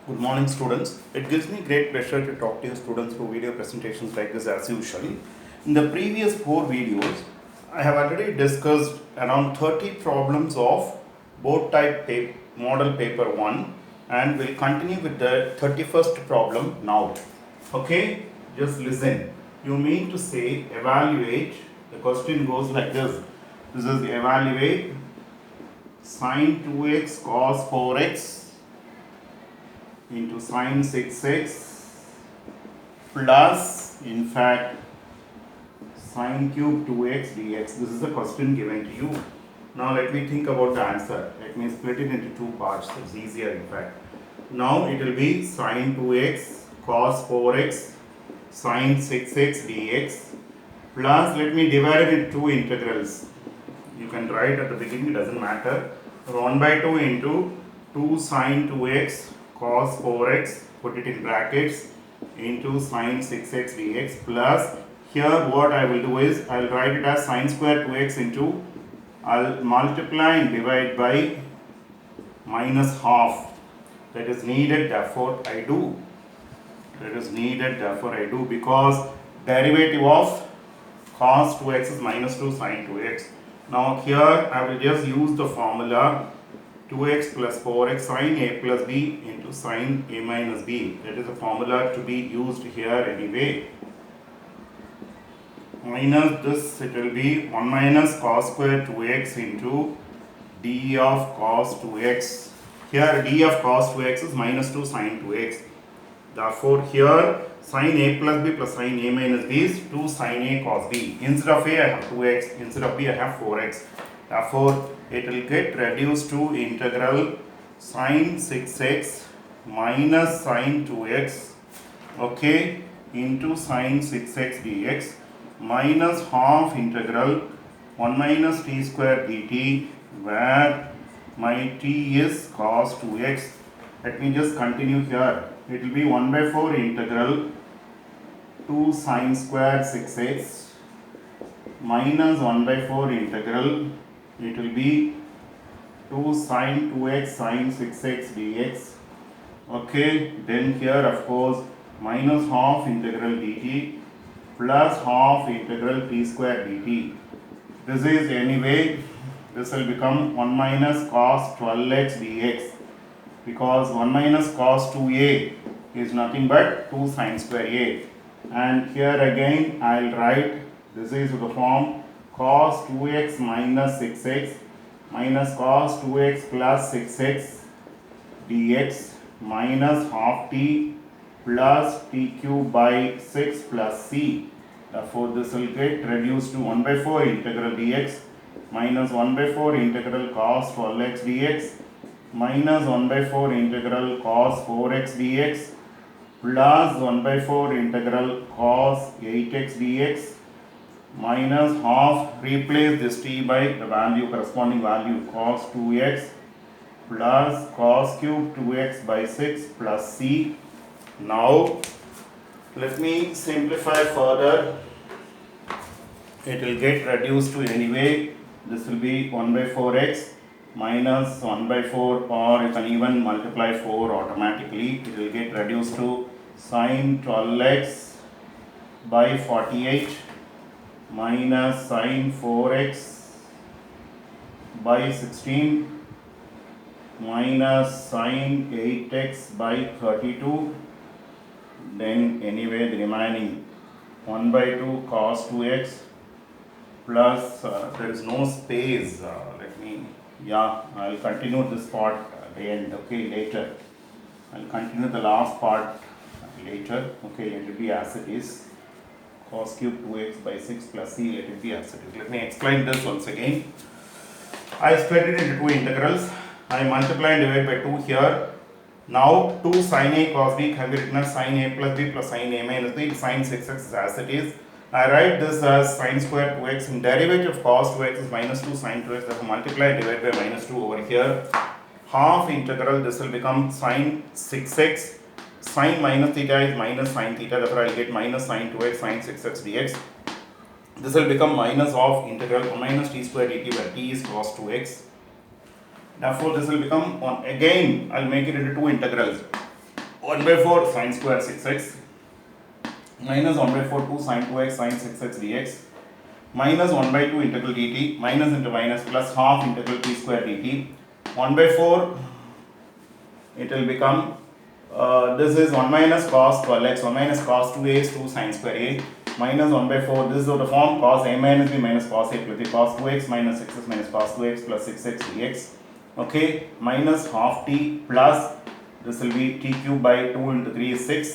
Good morning, students. It gives me great pleasure to talk to you students through video presentations like this as usual. In the previous 4 videos, I have already discussed around 30 problems of board type model paper 1 and we'll continue with the 31st problem now. Okay, just listen. You mean to say evaluate, the question goes like this. This is evaluate sine 2x cos 4x into sine 6x plus in fact sine cube 2x dx. This is the question given to you. Now let me think about the answer. Let me split it into two parts. It's easier in fact. Now it will be sine 2x cos 4x sine 6x dx plus, let me divide it into two integrals. You can write at the beginning, it doesn't matter. 1 by 2 into 2 sine 2x cos 4x, put it in brackets, into sine 6x dx plus, here what I will do is I will write it as sine square 2x into, I will multiply and divide by minus half. That is needed, therefore I do. That is needed, therefore I do, because derivative of cos 2x is minus 2 sine 2x. Now here I will just use the formula 2x plus 4x sine a plus b into sine a minus b. That is a formula to be used here anyway. Minus this, it will be 1 minus cos square 2x into d of cos 2x. Here d of cos 2x is minus 2 sine 2x. Therefore here sine a plus b plus sine a minus b is 2 sine a cos b. Instead of a I have 2x, instead of b I have 4x. Therefore it will get reduced to integral sine 6x minus sine 2x, okay, into sine 6x dx minus half integral 1 minus t square dt, where my t is cos 2x. Let me just continue here. It will be 1 by 4 integral 2 sine square 6x minus 1 by 4 integral, it will be 2 sine 2x sine 6x dx, okay. Then here of course minus half integral dt plus half integral t square dt. This is anyway, this will become 1 minus cos 12x dx, because 1 minus cos 2a is nothing but 2 sine square a. And here again I will write, this is the form cos 2x minus 6x minus cos 2x plus 6x dx minus half t plus t cube by 6 plus c. Therefore this will get reduced to 1 by 4 integral dx minus 1 by 4 integral cos 12x dx minus 1 by 4 integral cos 4x dx plus 1 by 4 integral cos 8x dx minus half, replace this t by the value, corresponding value, cos 2x plus cos cube 2x by 6 plus c. Now let me simplify further. It will get reduced to anyway, this will be 1 by 4x minus 1 by 4, or you can even multiply 4 automatically. It will get reduced to sine 12x by 48 minus sine 4x by 16 minus sine 8x by 32. Then anyway the remaining 1 by 2 cos 2x plus, there is no space, I'll continue this part at the end, okay, later. I'll continue the last part later, okay, let it be as it is. Cos cube 2x by 6 plus c, let it be as it is. Let me explain this once again. I split it into two integrals. I multiply and divide by 2 here. Now 2 sine a cos b can be written as sine a plus b plus sine a minus b. Sine 6x is as it is. I write this as sine square 2x, and derivative of cos 2x is minus 2 sine 2x. Therefore multiply and divide by minus 2 over here. Half integral, this will become sine 6x. Sine minus theta is minus sine theta, therefore I will get minus sine 2x sine 6x dx. This will become minus of integral 1 minus t square dt, where t is cos 2x. Therefore this will become 1. Again I will make it into two integrals. 1 by 4 sine square 6x minus 1 by 4 2 sine 2x sine 6x dx minus 1 by 2 integral dt minus into minus plus half integral t square dt 1 by 4 it will become this is 1 minus cos 12x 1 minus cos 2a is 2 sine square a minus 1 by 4 this is the form cos a minus b minus cos a plus b cos 2x minus 6x minus cos 2x plus 6x dx okay minus half t plus this will be t cube by 2 into 3 is 6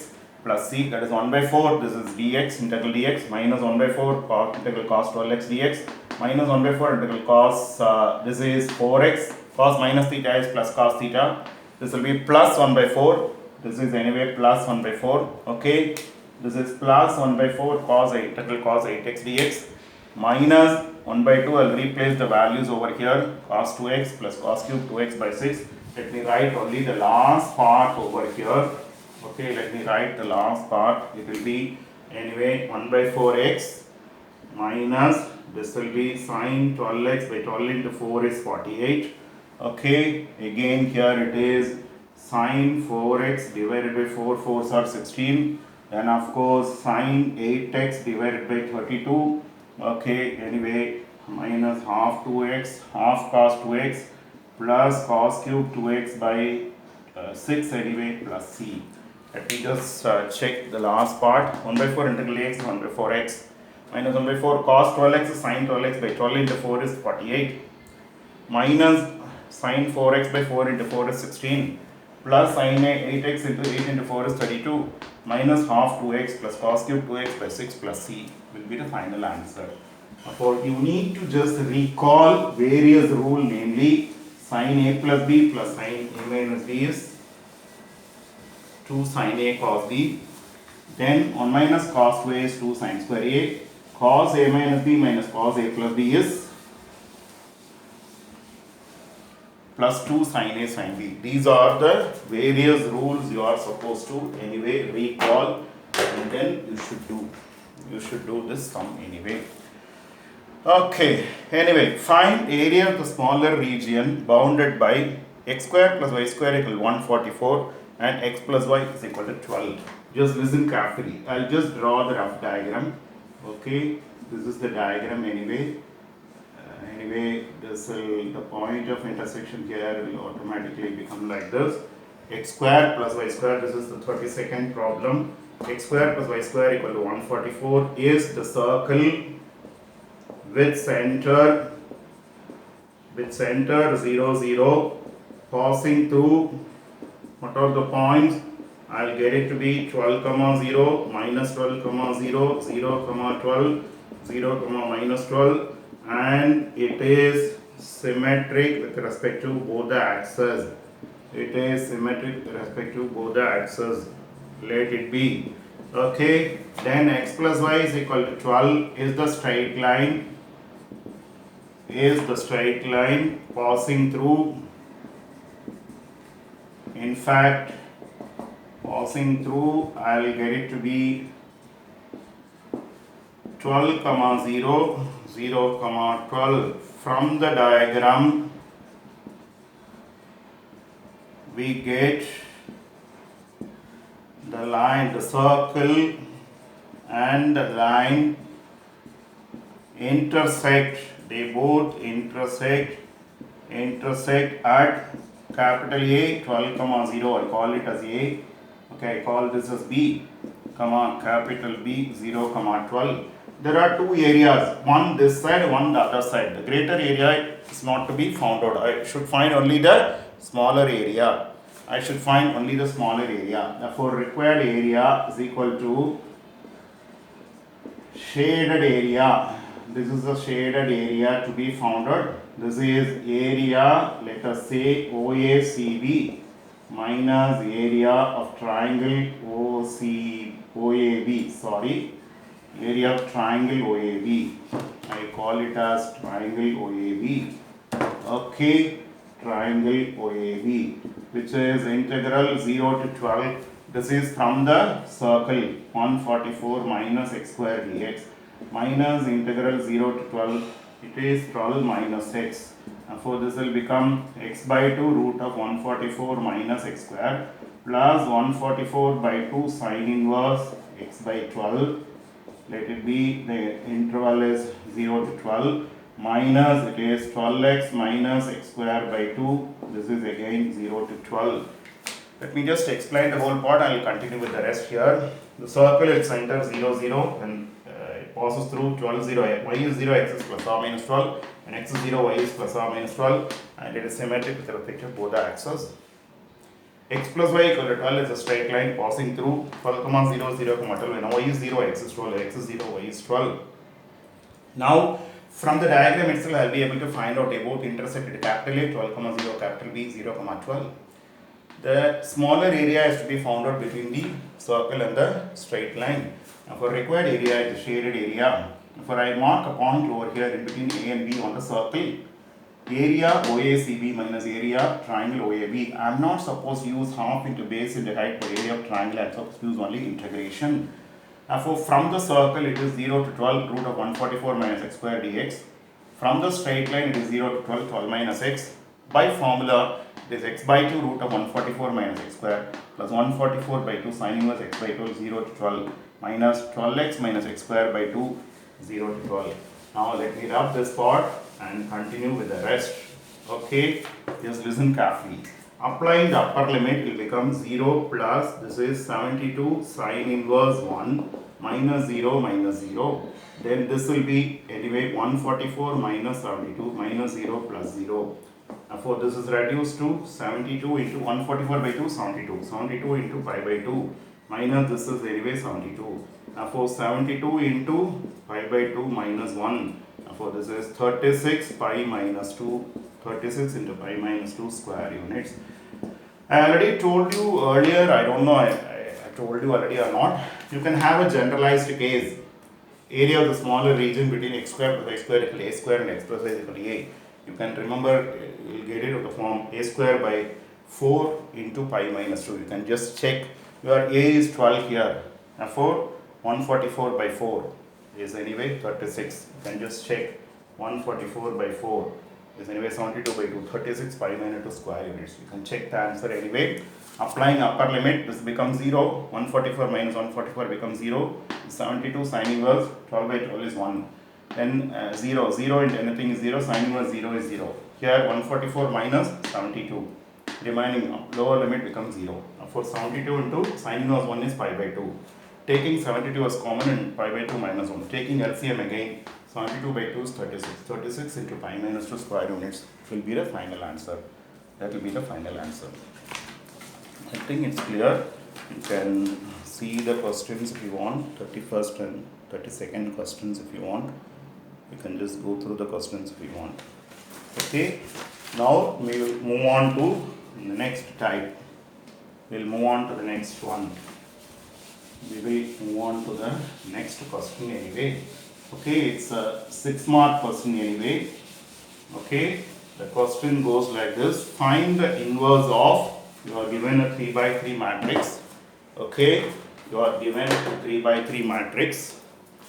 plus c that is 1 by 4 this is dx integral dx minus 1 by 4 cos integral cos 12x dx minus 1 by 4 integral cos this is 4x cos minus theta is plus cos theta this will be plus 1 by 4 this is anyway plus 1 by 4 okay this is plus 1 by 4 cos 8 integral cos 8x dx minus 1 by 2 I'll replace the values over here cos 2x plus cos cube 2x by 6 let me write only the last part over here okay let me write the last part it will be anyway 1 by 4x minus this will be sine 12x by 12 into 4 is 48 okay again here it is sine 4x divided by 4 4s are 16 then of course sine 8x divided by 32 okay anyway minus half 2x half cos 2x plus cos cube 2x by 6 anyway plus c let me just check the last part 1 by 4 integral x 1 by 4x minus 1 by 4 cos 12x is sine 12x by 12 into 4 is 48 minus sine 4x by 4 into 4 is 16 plus sine 8x into 8 into 4 is 32 minus half 2x plus cos cube 2x by 6 plus c will be the final answer. Therefore, you need to just recall various rule namely sine a plus b plus sine a minus b is 2 sine a cos b then 1 minus cos 2a is 2 sine square a cos a minus b minus cos a plus b is plus 2 sine a sine b. These are the various rules you are supposed to anyway recall and then you should do this sum anyway. Okay, anyway find area of the smaller region bounded by x square plus y square equal 144 and x plus y is equal to 12. Just listen carefully. I'll just draw the rough diagram. Okay, this is the diagram anyway. Anyway, the point of intersection here will automatically become like this. X square plus y square, this is the 32nd problem. X square plus y square equal to 144 is the circle with center 0 0 passing through what are the points I'll get it to be 12 comma 0 minus 12 comma 0 0 comma 12 0 comma minus 12 and it is symmetric with respect to both the axes let it be okay then x plus y is equal to 12 is the straight line passing through in fact passing through I'll get it to be 12 comma 0 0 comma 12 from the diagram we get the line the circle and the line intersect they both intersect at capital A 12 comma 0 I call it as A okay I call this as B comma capital B 0 comma 12 there are two areas one this side one the other side the greater area is not to be found out I should find only the smaller area therefore required area is equal to shaded area this is the shaded area to be found out this is area let us say OACB minus area of triangle OAB area of triangle OAB I call it as triangle OAB okay triangle OAB which is integral 0 to 12 this is from the circle 144 minus x square dx minus integral 0 to 12 it is 12 minus x Therefore, this will become x by 2 root of 144 minus x square plus 144 by 2 sine inverse x by 12. Let it be, the interval is 0 to 12 minus, it is 12x minus x square by 2. This is again 0 to 12. Let me just explain the whole part. I will continue with the rest here. The circle, its center 0, 0, and it passes through 12, 0. Y is 0, x is plus or minus 12, and x is 0, y is plus or minus 12, and it is symmetric with respect to both the axes. X plus y equal to 12 is a straight line passing through 12, 0, 0, 12. When y is 0, x is 12, x is 0, y is 12. Now, from the diagram itself, I will be able to find out about intersected capital A, 12, 0, capital B, 0, 12. The smaller area is to be found out between the circle and the straight line. Now, for required area, it is shaded area. For I mark a point over here in between A and B on the circle. Area OACB minus area triangle OAB. I am not supposed to use half into base into height for area of triangle. I am supposed to use only integration. Therefore, from the circle it is 0 to 12 root of 144 minus x square dx. From the straight line it is 0 to 12, 12 minus x. By formula, it is x by 2 root of 144 minus x square plus 144 by 2 sin inverse x by 12, 0 to 12 minus 12x minus x square by 2, 0 to 12. Now let me rub this part and continue with the rest. Okay, just listen carefully. Applying the upper limit will become 0 plus, this is 72 sine inverse 1 minus 0 minus 0. Then this will be anyway 144 minus 72 minus 0 plus 0. Therefore, this is reduced to 72 into 144 by 2, 72. 72 into pi by 2 minus this is anyway 72. Therefore, 72 into pi by 2 minus 1. Therefore, this is 36 pi minus 2. 36 into pi minus 2 square units. I already told you earlier, I don't know I told you already or not. You can have a generalized case. Area of the smaller region between x square plus y square equal to a square and x plus y is equal to a. You can remember, you will get it of the form a square by 4 into pi minus 2. You can just check. Your a is 12 here. Therefore, 144 by 4 is anyway 36. You can just check. 144 by 4 is anyway 72 by 2. 36 pi minus 2 square units. You can check the answer anyway. Applying upper limit, this becomes 0. 144 minus 144 becomes 0. 72 sin inverse 12 by 12 is 1. Then 0, 0 into anything is 0, sin inverse 0 is 0. Here 144 minus 72. Remaining lower limit becomes 0. For 72 into sin inverse 1 is pi by 2. Taking 72 as common and pi by 2 minus 1. Taking LCM again, 72 by 2 is 36. 36 into pi minus 2 square units will be the final answer. That will be the final answer. I think it's clear. You can see the questions if you want, 31st and 32nd questions if you want. You can just go through the questions if you want. Okay, now we will move on to the next type. We will move on to the next one. We will move on to the next question anyway. Okay, it's a 6-mark question anyway. Okay, the question goes like this. Find the inverse of, you are given a 3 by 3 matrix. Okay, you are given a 3 by 3 matrix.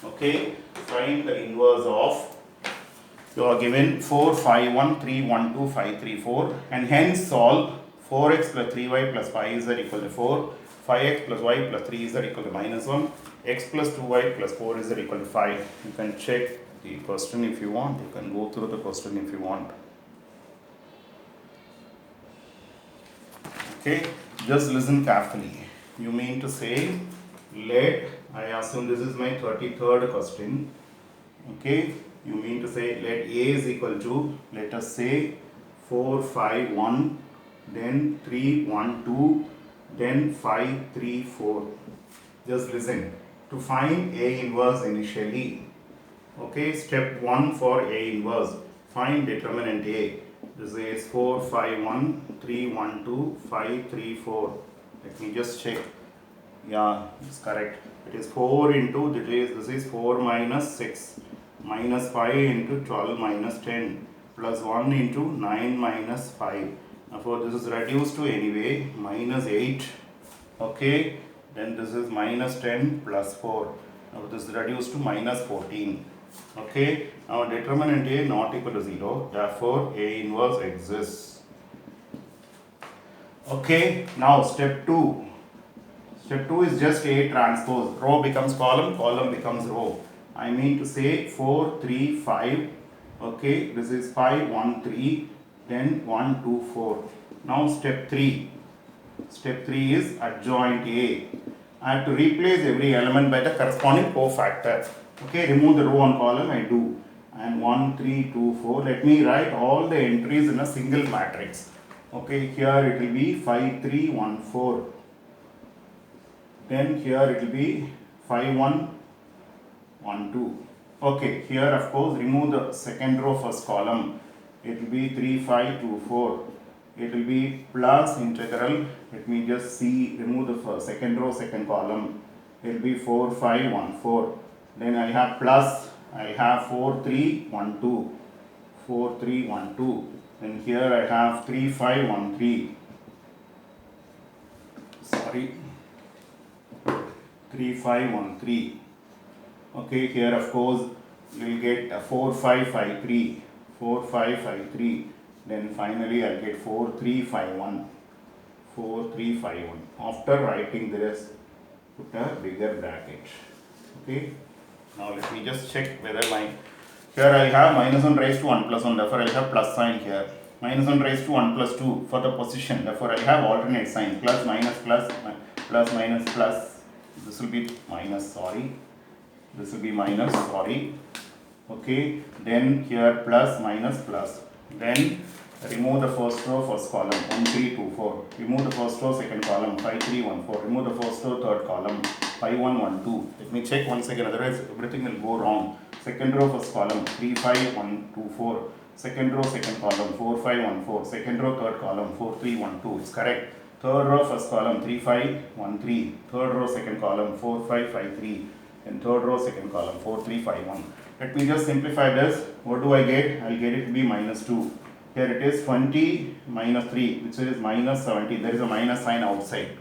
Okay, find the inverse of, you are given 4, 5, 1, 3, 1, 2, 5, 3, 4, and hence solve 4x plus 3y plus 5 is equal to 4, 5x plus y plus 3 is equal to minus 1, x plus 2y plus 4 is equal to 5. You can check the question if you want, you can go through the question if you want. Okay, just listen carefully. You mean to say, let, I assume this is my 33rd question. Okay, you mean to say let a is equal to, let us say 4, 5, 1, then 3, 1, 2, then 5, 3, 4. Just listen. To find A inverse initially. Okay, step 1 for A inverse. Find determinant A. This is 4, 5, 1, 3, 1, 2, 5, 3, 4. Let me just check. Yeah, it's correct. It is 4 into, this is 4 minus 6 minus 5 into 12 minus 10 plus 1 into 9 minus 5. Therefore, this is reduced to anyway minus 8. Okay, then this is minus 10 plus 4. Now this is reduced to minus 14. Okay, now determinant A not equal to 0, therefore A inverse exists. Okay, now step 2. Step 2 is just A transpose. Row becomes column, column becomes row. I mean to say 4, 3, 5. Okay, this is 5, 1, 3, then 1, 2, 4. Now step 3. Step 3 is adjoint A. I have to replace every element by the corresponding cofactor. Okay, remove the row and column, I do. And 1, 3, 2, 4. Let me write all the entries in a single matrix. Okay, here it will be 5, 3, 1, 4. Then here it will be 5, 1, 1, 2. Okay, here of course remove the second row first column. It will be 3, 5, 2, 4. It will be plus integral. Let me just see, remove the first, second row second column. It will be 4, 5, 1, 4. Then I have plus, I have 4, 3, 1, 2. 4, 3, 1, 2. Then here I have 3, 5, 1, 3. Sorry. 3, 5, 1, 3. Okay, here of course you will get 4, 5, 5, 3. 4, 5, 5, 3. Then finally I'll get 4, 3, 5, 1. 4, 3, 5, 1. After writing this, put a bigger bracket. Okay. Now let me just check whether here I have minus 1 raised to 1 plus 1, therefore I have plus sign here. Minus 1 raised to 1 plus 2 for the position, therefore I have alternate sign. Plus, minus, plus, plus, minus, plus. This will be minus, sorry. This will be minus, sorry. Okay. Then here plus, minus, plus. Then remove the first row, first column, 1, 3, 2, 4. Remove the first row, second column, 5, 3, 1, 4. Remove the first row, third column, 5, 1, 1, 2. Let me check once again, otherwise everything will go wrong. Second row, first column, 3, 5, 1, 2, 4. Second row, second column, 4, 5, 1, 4. Second row, third column, 4, 3, 1, 2. It's correct. Third row, first column, 3, 5, 1, 3. Third row, second column, 4, 5, 5, 3. And third row, second column, 4, 3, 5, 1. Let me just simplify this. What do I get? I'll get it to be minus 2. Here it is 20 minus 3, which is minus 17. There is a minus sign outside.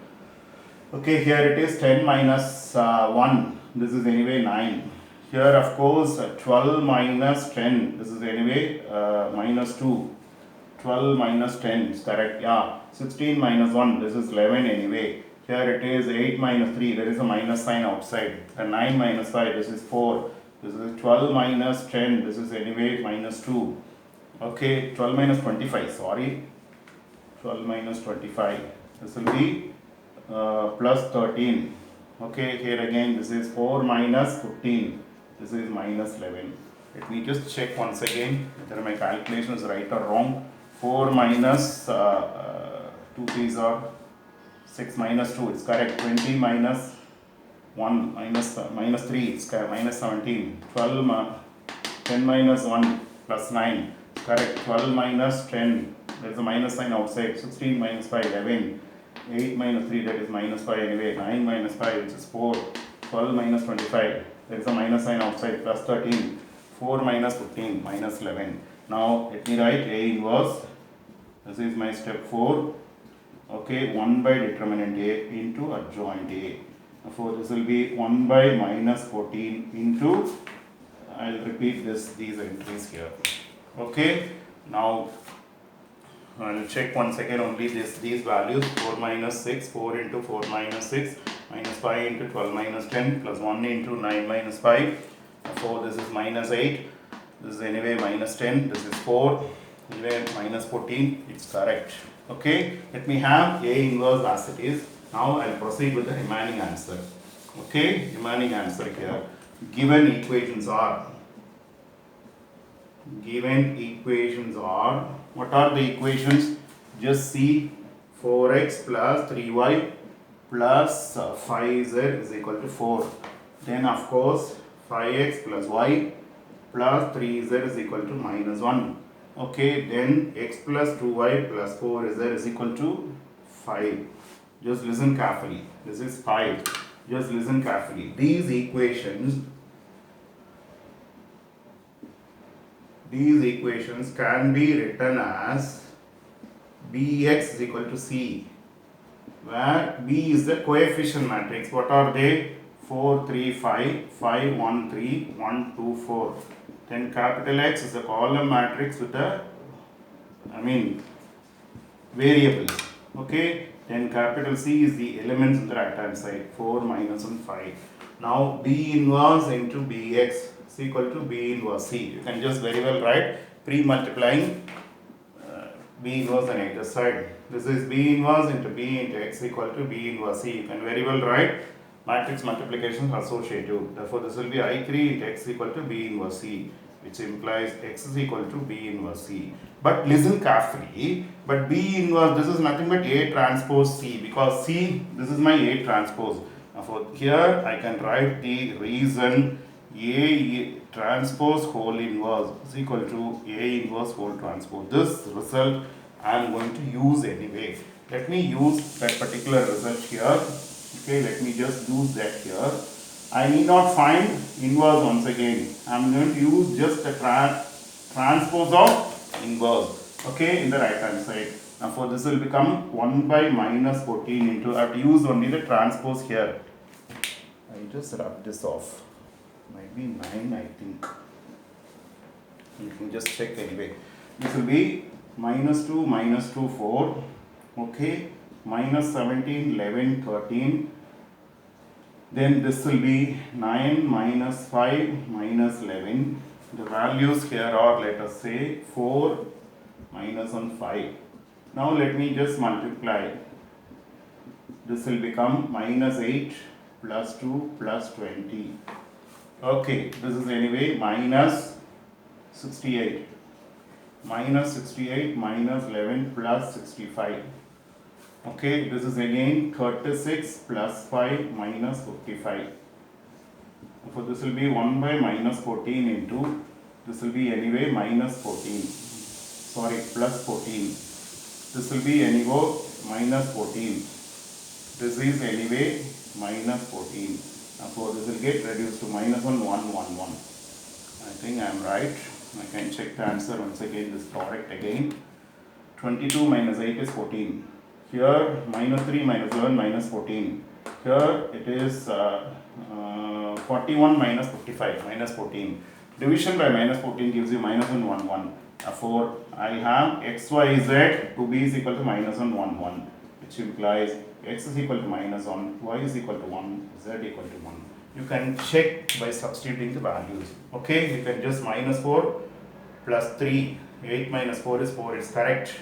Okay, here it is 10 minus 1. This is anyway 9. Here of course 12 minus 10. This is anyway minus 2. 12 minus 10 is correct. Yeah. 16 minus 1. This is 11 anyway. Here it is 8 minus 3. There is a minus sign outside. And 9 minus 5. This is 4. This is 12 minus 10. This is anyway minus 2. Okay, 12 minus 25, sorry. 12 minus 25. This will be plus 13. Okay, here again this is 4 minus 15. This is minus 11. Let me just check once again whether my calculation is right or wrong. 4 minus 2 3s are 6 minus 2, it's correct. 20 minus 1 minus 3, it's minus 17. 12 10 minus 1 plus 9. Correct. 12 minus 10, there is a minus sign outside. 16 minus 5, 11. 8 minus 3, that is minus 5 anyway. 9 minus 5, which is 4. 12 minus 25, there is a minus sign outside. Plus 13. 4 minus 15, minus 11. Now let me write A inverse. This is my step 4. Okay, 1 by determinant A into adjoint A. Therefore this will be 1 by minus 14 into, I will repeat these entries here. Okay, now I will check once again only these values. 4 minus 6, 4 into 4 minus 6, minus 5 into 12 minus 10, plus 1 into 9 minus 5. Therefore this is minus 8, this is anyway minus 10, this is 4, anyway minus 14, it's correct. Okay, let me have A inverse as it is. Now I will proceed with the remaining answer. Okay, remaining answer here. Given equations are, what are the equations? Just see, 4x plus 3y plus 5z is equal to 4. Then of course 5x plus y plus 3z is equal to minus 1. Okay, then x plus 2y plus 4z is equal to 5. Just listen carefully. This is 5. Just listen carefully. These equations can be written as Bx is equal to C, where B is the coefficient matrix. What are they? 4, 3, 5, 5, 1, 3, 1, 2, 4. Then capital X is a column matrix with a, variables. Okay, then capital C is the elements on the right hand side, 4, minus 1, 5. Now B inverse into Bx is equal to B inverse C. You can just very well write pre-multiplying B inverse on either side. This is B inverse into B into X equal to B inverse C. You can very well write matrix multiplication associative. Therefore, this will be I3 into X equal to B inverse C, which implies X is equal to B inverse C. But listen carefully, but B inverse, this is nothing but A transpose C, because C, this is my A transpose. Therefore, here I can write the reason A transpose whole inverse is equal to A inverse whole transpose. This result I am going to use anyway. Let me use that particular result here. Okay, let me just use that here. I need not find inverse once again. I am going to use just the transpose of inverse. Okay, in the right hand side. Now for this will become 1 by minus 14 into, I have to use only the transpose here. I just rub this off. Might be 9, I think. You can just check anyway. This will be minus 2, 4. Okay, minus 17, 11, 13. Then this will be 9, minus 5, minus 11. The values here are, let us say, 4, minus 1, 5. Now let me just multiply. This will become minus 8, plus 2, plus 20. Okay, this is anyway minus 68. Minus 68, minus 11, plus 65. Okay, this is again 36 plus 5 minus 55. So this will be 1 by minus 14 into, this will be anyway minus 14. Sorry, plus 14. This will be anyway minus 14. This is anyway minus 14. So this will get reduced to minus 1, 1, 1, 1. I think I am right. I can check the answer once again, this product again. 22 minus 8 is 14. Here minus 3 minus 11 minus 14. Here it is 41 minus 55 minus 14. Division by minus 14 gives you minus 1, 1, 1. Therefore, I have x, y, z to b is equal to minus 1, 1, 1, which implies x is equal to minus 1, y is equal to 1, z equal to 1. You can check by substituting the values. Okay, you can just minus 4 plus 3, 8 minus 4 is 4, it's correct.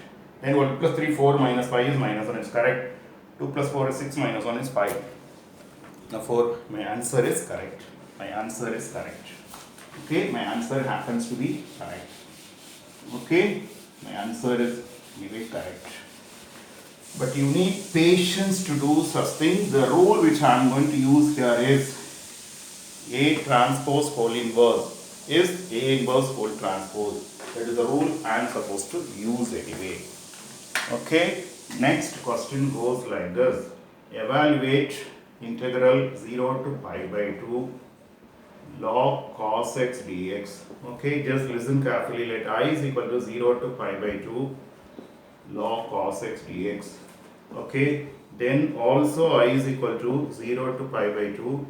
Then 1 plus 3, 4 minus 5 is minus 1, it's correct. 2 plus 4 is 6 minus 1 is 5. Therefore, my answer is correct. My answer is correct. Okay, my answer happens to be correct. Okay, my answer is anyway correct. But you need patience to do such things. The rule which I am going to use here is A transpose whole inverse is A inverse whole transpose. That is the rule I am supposed to use anyway. Okay, next question goes like this. Evaluate integral 0 to pi by 2 log cos x dx. Okay, just listen carefully. Let I is equal to 0 to pi by 2 log cos x dx. Okay, then also I is equal to 0 to pi by 2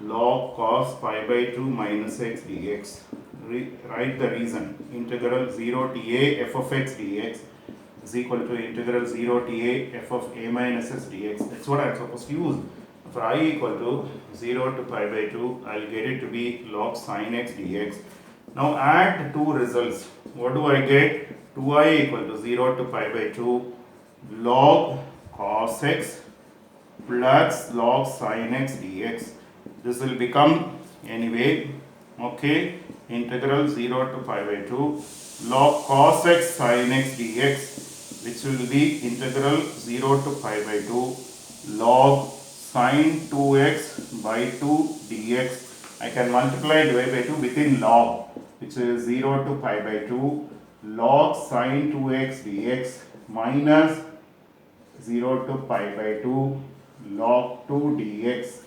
log cos pi by 2 minus x dx. Write the reason. Integral 0 to a f of x dx is equal to integral 0 to a f of a minus x dx. That's what I am supposed to use. For I equal to 0 to pi by 2, I will get it to be log sin x dx. Now add two results. What do I get? 2i equal to 0 to pi by 2 log cos x plus log sin x dx. This will become anyway, okay, integral 0 to pi by 2 log cos x sin x dx, which will be integral 0 to pi by 2 log sin 2x by 2 dx. I can multiply divide by 2 within log, which is 0 to pi by 2 log sin 2x dx minus 0 to pi by 2 log 2 dx.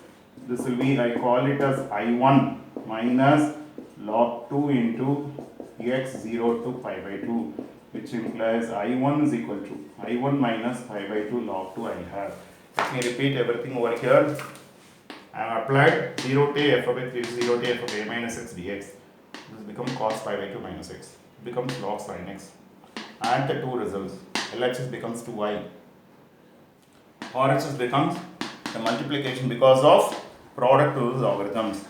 This will be, I call it as I1 minus log 2 into x 0 to pi by 2, which implies I1 is equal to I1 minus pi by 2 log 2 I have. Let me repeat everything over here. I have applied 0 to f of x is 0 to f of a minus x dx. This becomes cos pi by 2 minus x. It becomes log sin x. Add the two results. LHS becomes 2i. RHS becomes the multiplication because of product rules algorithms.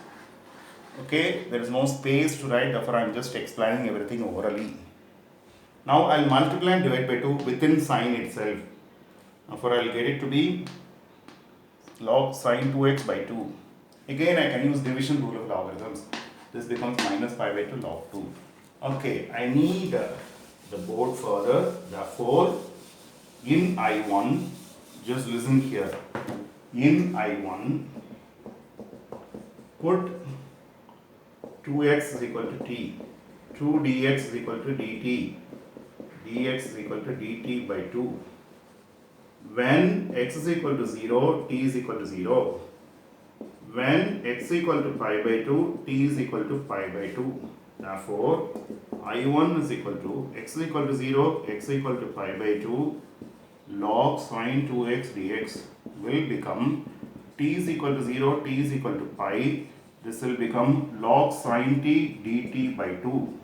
Okay, there is no space to write, therefore I am just explaining everything orally. Now I will multiply and divide by 2 within sine itself. Therefore I will get it to be log sine 2x by 2. Again I can use division rule of logarithms. This becomes minus pi by 2 log 2. Okay, I need the board further. Therefore, in I1, just listen here. In I1, put 2x is equal to t. 2 dx is equal to dt. Dx is equal to dt by 2. When x is equal to 0, t is equal to 0. When x is equal to pi by 2, t is equal to pi by 2. Therefore, I1 is equal to x is equal to 0, x is equal to pi by 2, log sine 2x dx will become t is equal to 0, t is equal to pi. This will become log sine t dt by 2.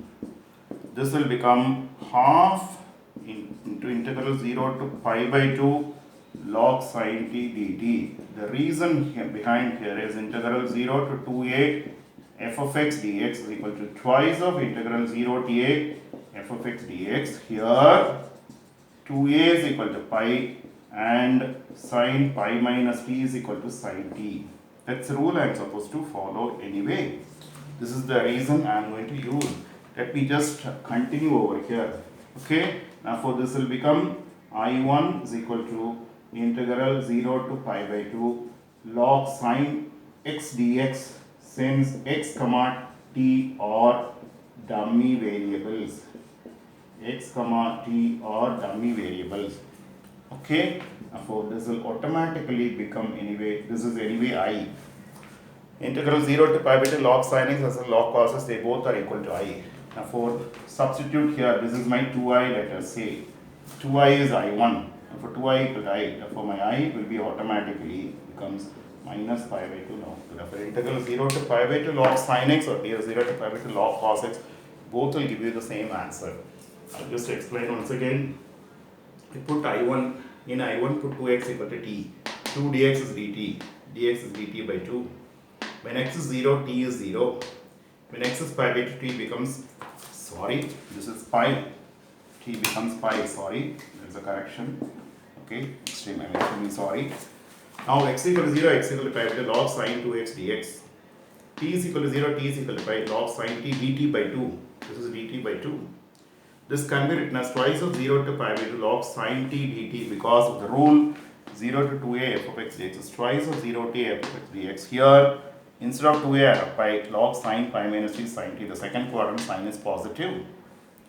This will become half into integral 0 to pi by 2 log sine t dt. The reason behind here is integral 0 to 2a f of x dx is equal to twice of integral 0 to a f of x dx. Here 2a is equal to pi and sine pi minus t is equal to sine t. That's the rule I am supposed to follow anyway. This is the reason I am going to use. Let me just continue over here. Okay, now for this will become I1 is equal to integral 0 to pi by 2 log sine x dx, since x comma t are dummy variables. X comma t are dummy variables. Okay, therefore this will automatically become anyway, this is anyway I. Integral 0 to pi by 2 log sin x as well log cos x, they both are equal to I. Therefore substitute here, this is my 2i, let us say. 2i is I1. Therefore 2i equal to I. Therefore my I will be automatically becomes minus pi by 2 log 2. Therefore integral 0 to pi by 2 log sin x or 0 to pi by 2 log cos x, both will give you the same answer. I'll just explain once again. I put I1, in I1 put 2x equal to t. 2 dx is dt. Dx is dt by 2. When x is 0, t is 0. When x is pi by 2, t becomes, sorry, this is pi. T becomes pi, sorry, there's a correction. Okay, I'm extremely sorry. Now x equal to 0, x equal to pi by 2 log sine 2x dx. T is equal to 0, t is equal to pi log sine t dt by 2. This is dt by 2. This can be written as twice of 0 to pi by 2 log sine t dt because of the rule 0 to 2a f of x dx is twice of 0 to f of x dx. Here, instead of 2a, I apply log sine pi minus t sine t. The second quadrant sign is positive.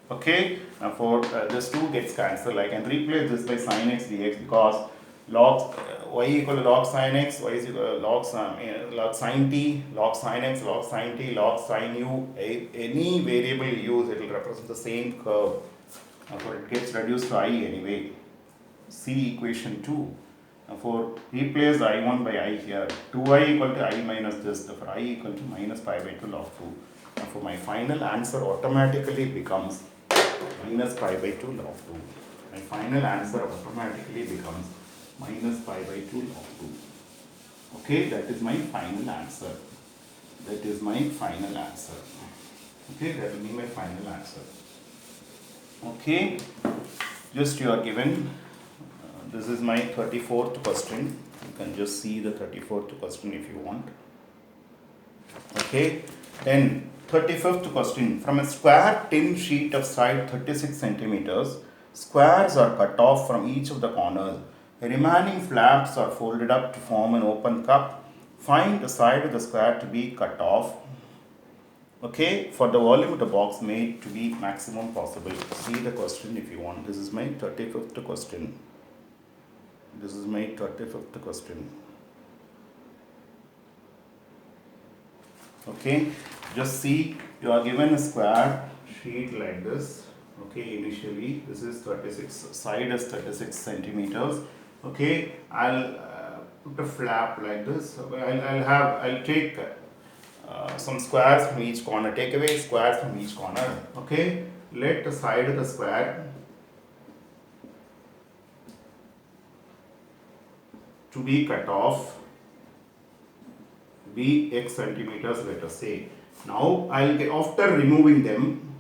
Okay, now for this 2 gets cancelled. I can replace this by sine x dx because log y equal to log sine x, y is equal to log sine t, log sine x, log sine t, log sine u. Any variable you use, it will represent the same curve. Therefore, it gets reduced to I anyway. See equation 2. Therefore, replace I1 by I here. 2i equal to I minus this. Therefore, I equal to minus pi by 2 log 2. Therefore, my final answer automatically becomes minus pi by 2 log 2. My final answer automatically becomes minus pi by 2 log 2. Okay, that is my final answer. That is my final answer. Okay, that will be my final answer. Okay, just you are given, this is my 34th question. You can just see the 34th question if you want. Okay, then 35th question. From a square tin sheet of side 36 centimeters, squares are cut off from each of the corners. The remaining flaps are folded up to form an open cup. Find the side of the square to be cut off. Okay, for the volume of the box made to be maximum possible. See the question if you want. This is my 35th question. This is my 35th question. Okay, just see, you are given a square sheet like this. Okay, initially this is 36, side is 36 centimeters. Okay, I'll put a flap like this. I'll take some squares from each corner. Take away squares from each corner. Okay. Let the side of the square to be cut off be x centimeters, let us say. Now I'll get, after removing them,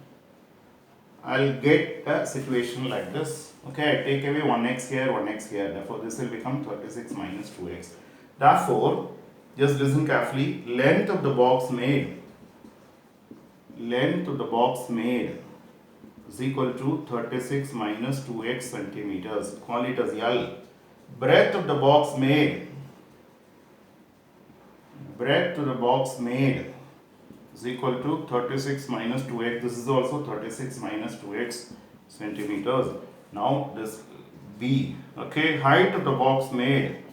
I'll get a situation like this. Okay, I take away 1x here, 1x here. Therefore, this will become 36 minus 2x. Therefore, just listen carefully. Length of the box made is equal to 36 minus 2x centimeters. Call it as L. Breadth of the box made is equal to 36 minus 2x. This is also 36 minus 2x centimeters. Now this B. Okay, height of the box made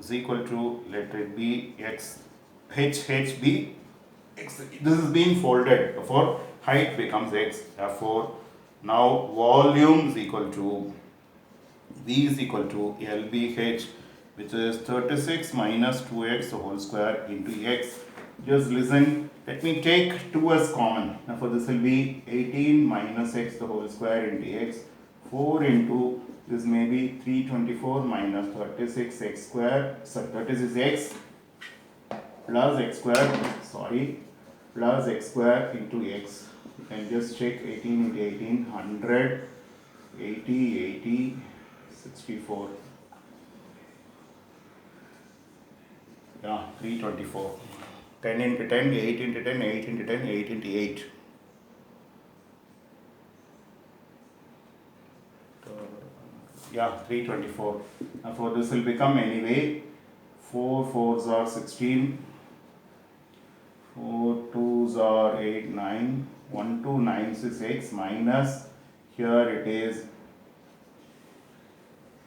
is equal to, let it be x, HHB. X, this is being folded, therefore height becomes x. Therefore, now volume is equal to V is equal to LBH, which is 36 minus 2x whole square into x. Just listen, let me take 2 as common. Therefore, this will be 18 minus x the whole square into x. 4 into this may be 324 minus 36x square, so 36x plus x square, plus x square into x. You can just check 18 into 18, 100, 80, 64. Yeah, 324. 10 into 10, 8 into 10, 8 into 10, 8 into 8. Yeah, 324. Therefore, this will become anyway 4 4s are 16, 4 2s are 8, 9, 1 2 9 6 x minus here it is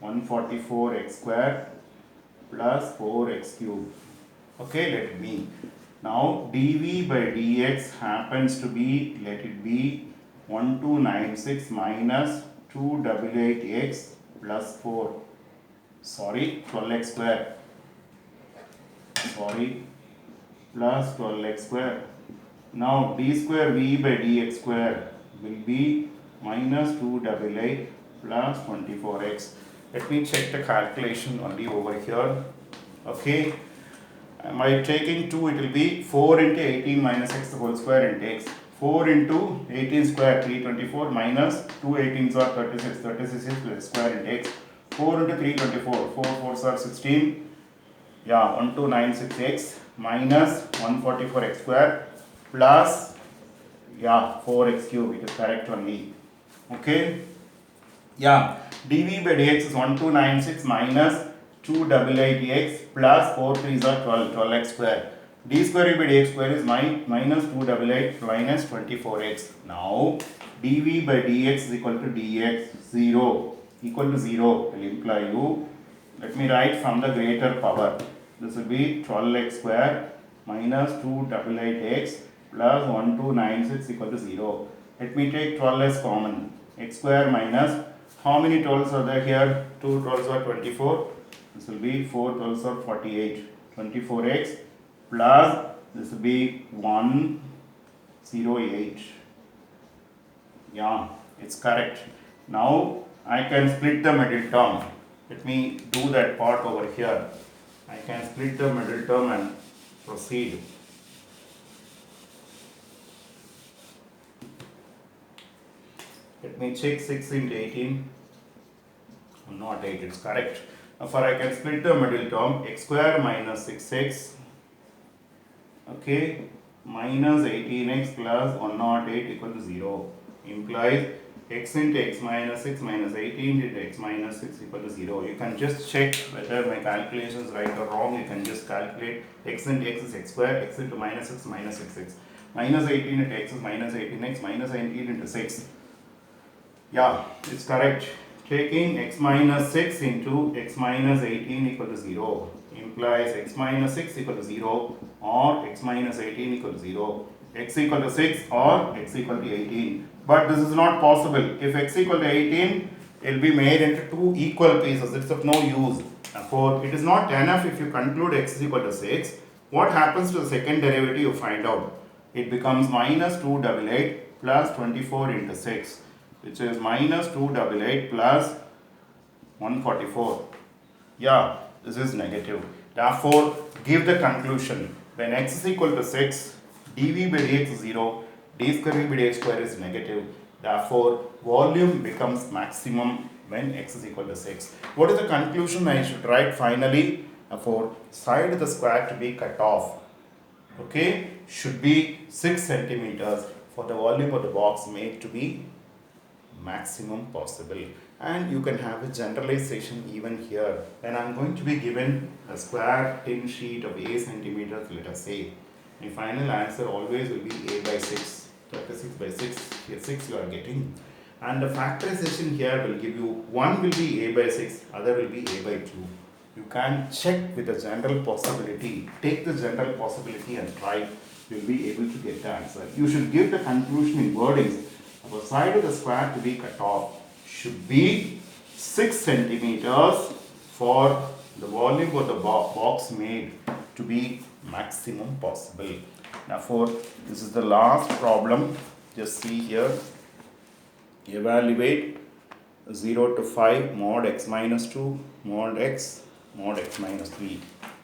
144x square plus 4x cube. Okay, let it be. Now dv by dx happens to be, let it be 1296 minus 288x plus 4. Sorry, 12x square. Sorry, plus 12x square. Now d square v by dx square will be minus 288 plus 24x. Let me check the calculation only over here. Okay. By taking 2, it will be 4 into 18 minus x the whole square into x. 4 into 18 square, 324 minus 2 18s are 36, 36 is square into x. 4 into 324, 4 4s are 16. Yeah, 1296x minus 144x square plus, yeah, 4x cube. It is correct only. Okay. Yeah, dv by dx is 1296 minus 288x plus 4 3s are 12, 12x square. D square by dx square is minus 288 minus 24x. Now, dv by dx is equal to dx 0 equal to 0 will imply you. Let me write from the greater power. This will be 12x square minus 288x plus 1296 equal to 0. Let me take 12 as common. X square minus, how many 12s are there here? 2 12s are 24. This will be 4 12s are 48. 24x plus this will be 108. Yeah, it's correct. Now I can split the middle term. Let me do that part over here. I can split the middle term and proceed. Let me check 6 into 18. Not 8, it's correct. For I can split the middle term, x square minus 6x, okay, minus 18x plus 108 equal to 0 implies x into x minus 6 minus 18 into x minus 6 equal to 0. You can just check whether my calculation is right or wrong. You can just calculate x into x is x square, x into minus 6 minus 6x, minus 18 into x is minus 18x, minus 18 into 6. Yeah, it's correct. Taking x minus 6 into x minus 18 equal to 0 implies x minus 6 equal to 0 or x minus 18 equal to 0, x equal to 6 or x equal to 18. But this is not possible. If x equal to 18, it will be made into two equal pieces. It's of no use. Therefore, it is not enough if you conclude x is equal to 6. What happens to the second derivative you find out? It becomes minus 288 plus 24 into 6, which is minus 288 plus 144. Yeah, this is negative. Therefore, give the conclusion. When x is equal to 6, dv by dx is 0, d square v by dx square is negative. Therefore, volume becomes maximum when x is equal to 6. What is the conclusion I should write finally? For side of the square to be cut off, okay, should be 6 centimeters for the volume of the box made to be maximum possible. And you can have a generalization even here. When I am going to be given a square tin sheet of a centimeters, let us say, my final answer always will be a by 6, 36 by 6, here 6 you are getting. And the factorization here will give you, one will be a by 6, other will be a by 2. You can check with the general possibility, take the general possibility and try, you will be able to get the answer. You should give the conclusion in wordings. The side of the square to be cut off should be 6 centimeters for the volume of the box made to be maximum possible. Therefore, this is the last problem. Just see here. Evaluate 0 to 5 mod x minus 2 mod x minus 3.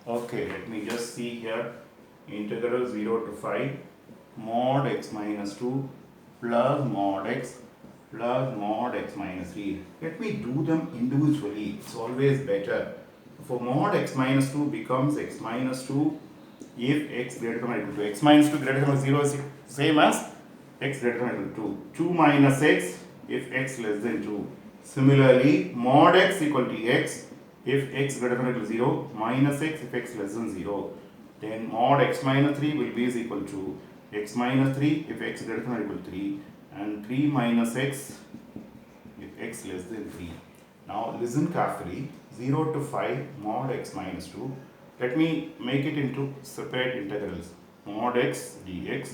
Okay, let me just see here. Integral 0 to 5 mod x minus 2 plus mod x minus 3. Let me do them individually. It's always better. For mod x minus 2 becomes x minus 2 if x greater than or equal to x minus 2 greater than 0 is same as x greater than or equal to 2. 2 minus x if x less than 2. Similarly, mod x equal to x if x greater than or equal to 0, minus x if x less than 0. Then mod x minus 3 will be is equal to x minus 3 if x greater than or equal to 3, and 3 minus x if x less than 3. Now listen carefully. 0 to 5 mod x minus 2. Let me make it into separate integrals. Mod x dx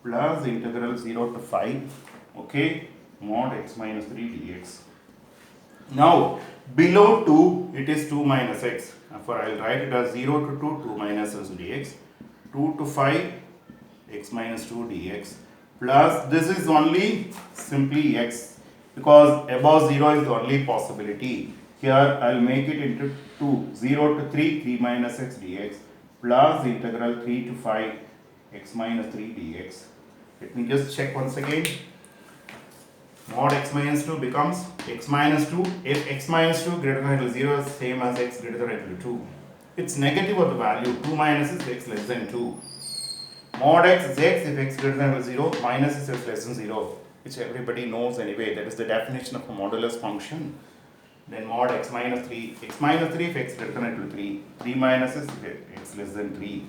plus integral 0 to 5, okay, mod x minus 3 dx. Now below 2 it is 2 minus x. Therefore, I will write it as 0 to 2, 2 minus x dx, 2 to 5 x minus 2 dx, plus this is only simply x, because above 0 is the only possibility. Here I will make it into 2, 0 to 3, 3 minus x dx, plus integral 3 to 5 x minus 3 dx. Let me just check once again. Mod x minus 2 becomes x minus 2 if x minus 2 greater than or equal to 0 is same as x greater than or equal to 2. It's negative of the value. 2 minus is x less than 2. Mod x is x if x greater than or equal to 0, minus is x less than 0, which everybody knows anyway. That is the definition of a modulus function. Then mod x minus 3 if x greater than or equal to 3, 3 minus is x less than 3.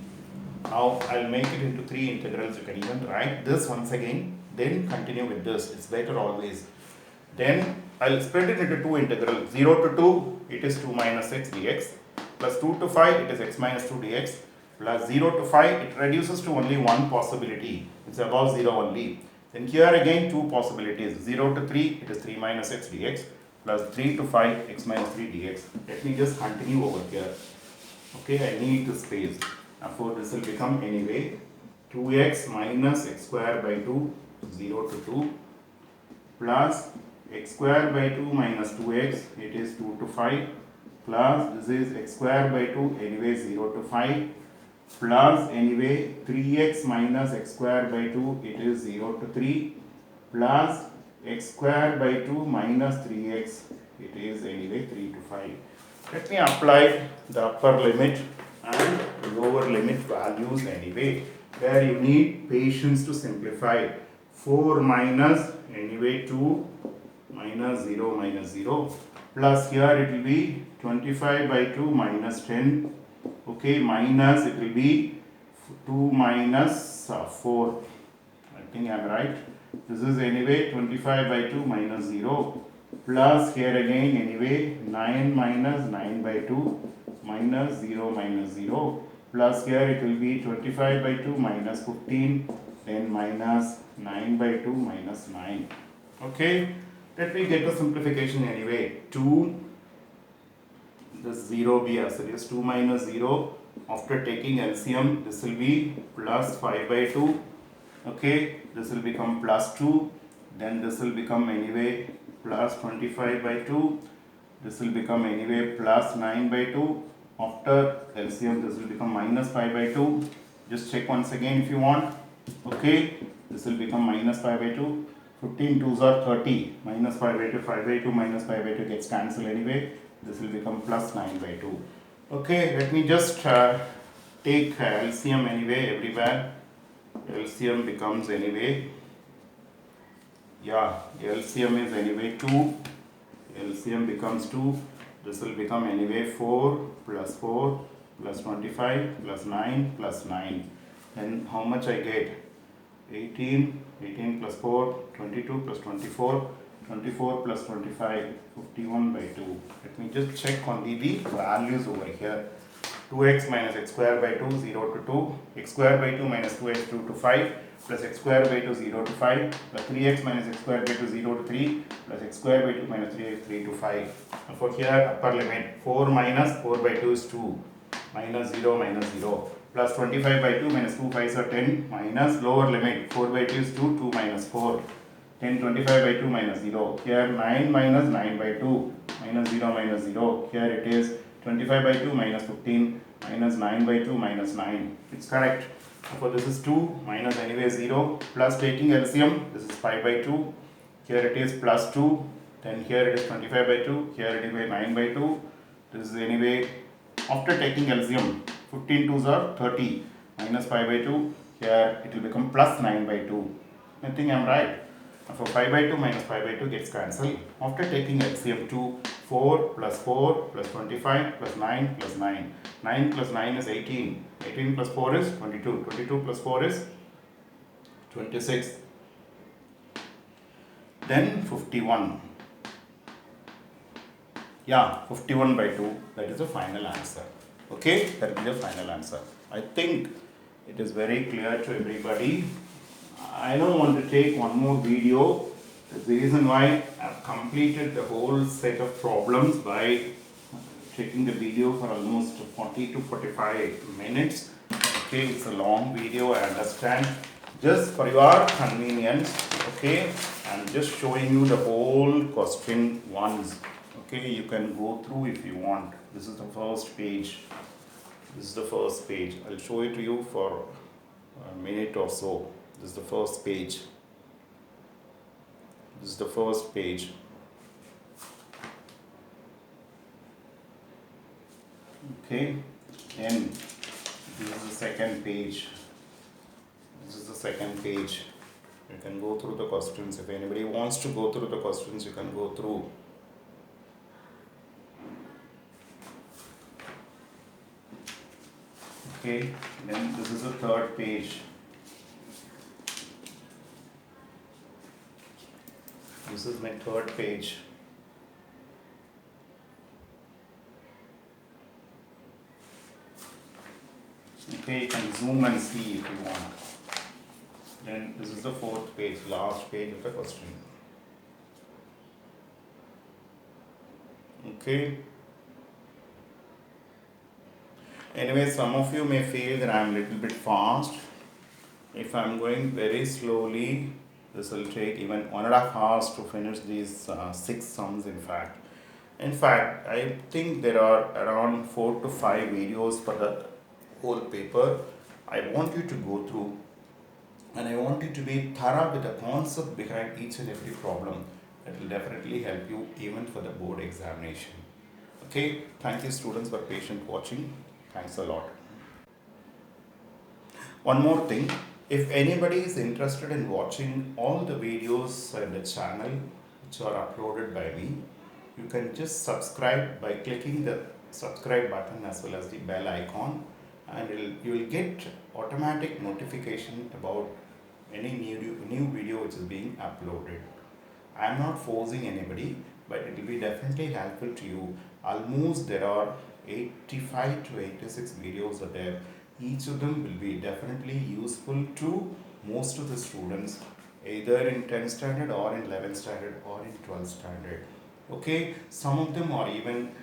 Now I will make it into 3 integrals. You can even write this once again, then continue with this. It's better always. Then I will spread it into 2 integrals. 0 to 2 it is 2 minus x dx, plus 2 to 5 it is x minus 2 dx, plus 0 to 5 it reduces to only one possibility. It's above 0 only. Then here again 2 possibilities. 0 to 3 it is 3 minus x dx, plus 3 to 5 x minus 3 dx. Let me just continue over here. Okay, I need the space. Therefore, this will become anyway 2x minus x square by 2, 0 to 2, plus x square by 2 minus 2x, it is 2 to 5, plus this is x square by 2, anyway 0 to 5, plus anyway 3x minus x square by 2, it is 0 to 3, plus x square by 2 minus 3x, it is anyway 3 to 5. Let me apply the upper limit and lower limit values anyway, where you need patience to simplify. 4 minus anyway 2 minus 0, plus here it will be 25 by 2 minus 10, okay, minus it will be 2 minus 4. I think I am right. This is anyway 25 by 2 minus 0, plus here again anyway 9 minus 9 by 2 minus 0, plus here it will be 25 by 2 minus 15, then minus 9 by 2 minus 9. Okay, Let me get the simplification anyway. 2, this 0 be as it is, 2 minus 0. After taking LCM, this will be plus 5 by 2. Okay, this will become plus 2. Then this will become anyway plus 25 by 2. This will become anyway plus 9 by 2. After LCM, this will become minus 5 by 2. Just check once again if you want. Okay, this will become minus 5 by 2. 15 2s are 30. Minus 5 by 2, 5 by 2, minus 5 by 2 gets cancelled anyway. This will become plus 9 by 2. Okay, let me just take LCM anyway everywhere. LCM becomes anyway, yeah, LCM is anyway 2. LCM becomes 2. This will become anyway 4 plus 4 plus 25 plus 9 plus 9. Then how much I get? 18, 18 plus 4, 22 plus 24, 24 plus 25, 51 by 2. Let me just check on the values over here. 2x minus x square by 2, 0 to 2, x square by 2 minus 2x 2 to 5, plus x square by 2, 0 to 5, plus 3x minus x square by 2, 0 to 3, plus x square by 2 minus 3x 3 to 5. Now for here upper limit, 4 minus 4 by 2 is 2, minus 0 minus 0, plus 25 by 2 minus 2 5s are 10, minus lower limit, 4 by 2 is 2, 2 minus 4, 10, 25 by 2 minus 0, here 9 minus 9 by 2, minus 0 minus 0, here it is 25 by 2 minus 15 minus 9 by 2 minus 9. It's correct. So this is 2 minus anyway 0 plus taking LCM. This is 5 by 2. Here it is plus 2. Then here it is 25 by 2. Here it is 9 by 2. This is anyway after taking LCM. 15 2s are 30 minus 5 by 2. Here it will become plus 9 by 2. I think I am right. So 5 by 2 minus 5 by 2 gets cancelled. After taking LCM 2, 4 plus 4 plus 25 plus 9 plus 9. 9 plus 9 is 18. 18 plus 4 is 22. 22 plus 4 is 26. Then 51. Yeah, 51 by 2. That is the final answer. Okay, that is the final answer. I think it is very clear to everybody. I don't want to take one more video. That's the reason why I've completed the whole set of problems by taking the video for almost 40 to 45 minutes. Okay, it's a long video, I understand. Just for your convenience, okay, I'm just showing you the whole question once. Okay, you can go through if you want. This is the first page. This is the first page. I'll show it to you for a minute or so. This is the first page. This is the first page. Okay, and this is the second page. This is the second page. You can go through the questions. If anybody wants to go through the questions, you can go through. Okay, then this is the third page. This is my third page. Okay, you can zoom and see if you want. Then this is the fourth page, last page of the question. Okay. Anyway, some of you may feel that I am a little bit fast. If I am going very slowly, this will take even 1.5 hours to finish these 6 sums in fact. In fact, I think there are around 4 to 5 videos for the whole paper. I want you to go through and I want you to be thorough with the concept behind each and every problem. That will definitely help you even for the board examination. Okay, thank you students for patient watching. Thanks a lot. One more thing. If anybody is interested in watching all the videos in the channel which are uploaded by me, you can just subscribe by clicking the subscribe button as well as the bell icon, and you will get automatic notification about any new video which is being uploaded. I am not forcing anybody, but it will be definitely helpful to you. Almost there are 85 to 86 videos are there. Each of them will be definitely useful to most of the students. either in 10th standard or in 11th standard or in 12th standard. Okay, some of them are even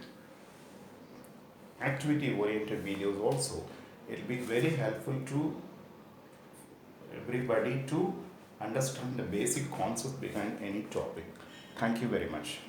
activity oriented videos also. It will be very helpful to everybody to understand the basic concept behind any topic. Thank you very much.